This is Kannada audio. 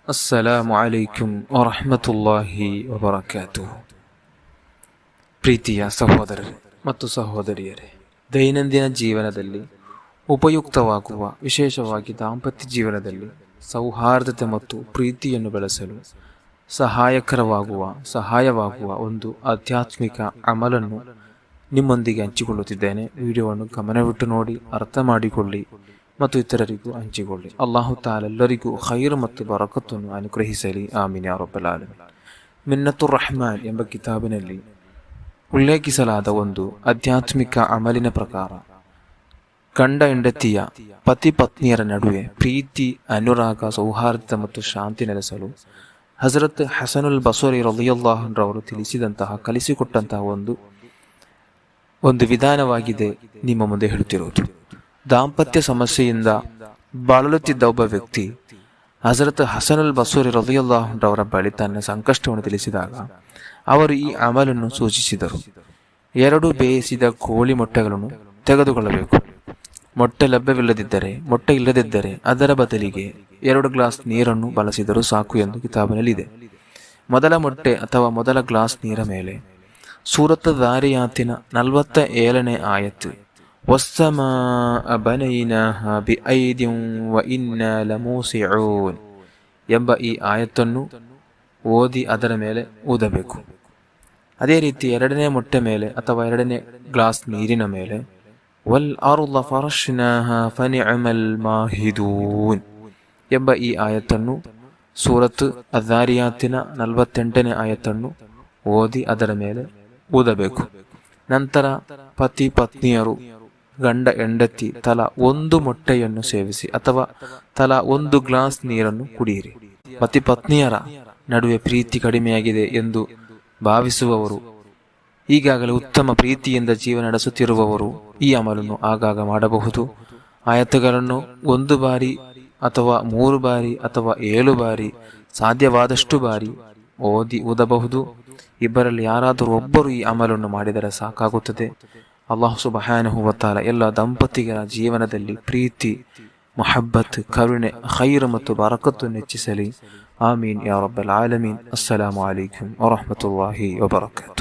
ಅಸ್ಸಲಾಮು ಅಲೈಕುಂ ವರಹಮತುಲ್ಲಾಹಿ ವಬರಕಾತುಹು. ಪ್ರೀತಿಯ ಸಹೋದರರೇ ಮತ್ತು ಸಹೋದರಿಯರೇ, ದೈನಂದಿನ ಜೀವನದಲ್ಲಿ ಉಪಯುಕ್ತವಾಗುವ, ವಿಶೇಷವಾಗಿ ದಾಂಪತ್ಯ ಜೀವನದಲ್ಲಿ ಸೌಹಾರ್ದತೆ ಮತ್ತು ಪ್ರೀತಿಯನ್ನು ಬೆಳೆಸಲು ಸಹಾಯವಾಗುವ ಒಂದು ಆಧ್ಯಾತ್ಮಿಕ ಅಮಲನ್ನು ನಿಮ್ಮೊಂದಿಗೆ ಹಂಚಿಕೊಳ್ಳುತ್ತಿದ್ದೇನೆ. ವಿಡಿಯೋವನ್ನು ಗಮನವಿಟ್ಟು ನೋಡಿ, ಅರ್ಥ ಮಾಡಿಕೊಳ್ಳಿ ಮತ್ತು ಇತರರಿಗೂ ಹಂಚಿಕೊಳ್ಳಿ. ಅಲ್ಲಾಹು ತಾಲಾ ಎಲ್ಲರಿಗೂ ಖೈರ್ ಮತ್ತು ಬರಕತ್ತನ್ನು ಅನುಗ್ರಹಿಸಲಿ. ಆಮೀನ್ ಯಾ ರಬ್ಬಲ್ ಆಲಮೀನ್. ಮಿನ್ನತುರ್ ರಹ್ಮಾನ್ ಎಂಬ ಕಿತಾಬಿನಲ್ಲಿ ಉಲ್ಲೇಖಿಸಲಾದ ಒಂದು ಆಧ್ಯಾತ್ಮಿಕ ಅಮಲಿನ ಪ್ರಕಾರ ಗಂಡ ಹೆಂಡತಿಯ ಪತಿ ಪತ್ನಿಯರ ನಡುವೆ ಪ್ರೀತಿ, ಅನುರಾಗ, ಸೌಹಾರ್ದ ಮತ್ತು ಶಾಂತಿ ನೆಲೆಸಲು ಹಜರತ್ ಹಸನುಲ್ ಬಸರಿ ರಲಿಯಲ್ಲಾಹು ಅನ್ಹು ಅವರು ಕಲಿಸಿಕೊಟ್ಟಂತಹ ಒಂದು ವಿಧಾನವಾಗಿದೆ ನಿಮ್ಮ ಮುಂದೆ ಹೇಳುತ್ತಿರುವುದು. ದಾಂಪತ್ಯ ಸಮಸ್ಯೆಯಿಂದ ಬಳಲುತ್ತಿದ್ದ ಒಬ್ಬ ವ್ಯಕ್ತಿ ಹಜರತ್ ಹಸನುಲ್ ಬಸರಿ ರಲಿಯಲ್ಲಾಹು ಅನ್ಹು ಅವರ ಬಳಿ ತನ್ನ ಸಂಕಷ್ಟವನ್ನು ತಿಳಿಸಿದಾಗ ಅವರು ಈ ಅಮಲನ್ನು ಸೂಚಿಸಿದರು. 2 ಬೇಯಿಸಿದ ಕೋಳಿ ಮೊಟ್ಟೆಗಳನ್ನು ತೆಗೆದುಕೊಳ್ಳಬೇಕು. ಮೊಟ್ಟೆ ಇಲ್ಲದಿದ್ದರೆ ಅದರ ಬದಲಿಗೆ 2 ಗ್ಲಾಸ್ ನೀರನ್ನು ಬಳಸಿದರೂ ಸಾಕು ಎಂದು ಕಿತಾಬಿನಲ್ಲಿದೆ. ಮೊದಲ ಮೊಟ್ಟೆ ಅಥವಾ ಮೊದಲ ಗ್ಲಾಸ್ ನೀರ ಮೇಲೆ ಸೂರತ್ ದಾರಿಯಾತಿನ 47ನೇ ಆಯತ್ತು ವಸ್ಸಮಾಅ ಬನೈನಾಹಾ ಬಿಐದಿನ್ ವಇನ್ನಾ ಲಮೂಸಿಊನ್ ಎಂಬ ಈ ಆಯತ್ತನ್ನು ಓದಿ ಅದರ ಮೇಲೆ ಊದಬೇಕು. ಅದೇ ರೀತಿ 2ನೇ ಮೊಟ್ಟೆ ಮೇಲೆ ಅಥವಾ 2ನೇ ಗ್ಲಾಸ್ ನೀರಿನ ಮೇಲೆ ವಲ್ ಅರ್ದ ಫರಶ್ನಾಹಾ ಫನಿಅಮಲ್ ಮಾಹಿದೂನ್ ಎಂಬ ಈ ಆಯತ್ತನ್ನು, ಸೂರತ್ ಅದಾರಿಯಾತಿನ 48ನೇ ಆಯತ್ತನ್ನು ಓದಿ ಅದರ ಮೇಲೆ ಊದಬೇಕು. ನಂತರ ಪತಿ ಪತ್ನಿಯರು, ಗಂಡ ಹೆಂಡತಿ ತಲಾ 1 ಮೊಟ್ಟೆಯನ್ನು ಸೇವಿಸಿ ಅಥವಾ ತಲಾ 1 ಗ್ಲಾಸ್ ನೀರನ್ನು ಕುಡಿಯಿರಿ. ಪತಿ ಪತ್ನಿಯರ ನಡುವೆ ಪ್ರೀತಿ ಕಡಿಮೆಯಾಗಿದೆ ಎಂದು ಭಾವಿಸುವವರು, ಈಗಾಗಲೇ ಉತ್ತಮ ಪ್ರೀತಿಯಿಂದ ಜೀವನ ನಡೆಸುತ್ತಿರುವವರು ಈ ಅಮಲನ್ನು ಆಗಾಗ ಮಾಡಬಹುದು. ಆಯತ್ತುಗಳನ್ನು 1 ಬಾರಿ ಅಥವಾ 3 ಬಾರಿ ಅಥವಾ 7 ಬಾರಿ ಸಾಧ್ಯವಾದಷ್ಟು ಬಾರಿ ಊದಬಹುದು. ಇಬ್ಬರಲ್ಲಿ ಯಾರಾದರೂ ಒಬ್ಬರು ಈ ಅಮಲನ್ನು ಮಾಡಿದರೆ ಸಾಕಾಗುತ್ತದೆ. ಅಲ್ಲಾಹು ಸುಬ್ಹಾನಹು ವ ತಆಲಾ ಎಲ್ಲ ದಂಪತಿಗಳ ಜೀವನದಲ್ಲಿ ಪ್ರೀತಿ, ಮೊಹಬ್ಬತ್, ಕರುಣೆ, ಖೈರ್ ಮತ್ತು ಬರಕತ್ತನ್ನು ಹೆಚ್ಚಿಸಲಿ. ಆಮೀನ್ ಯಾ ರಬ್ಬಲ್ ಆಲಮೀನ್. ಅಸ್ಸಲಾಮು ಅಲೈಕುಂ ವರಹಮತುಲ್ಲಾಹಿ ವಬರಕಾತುಹು.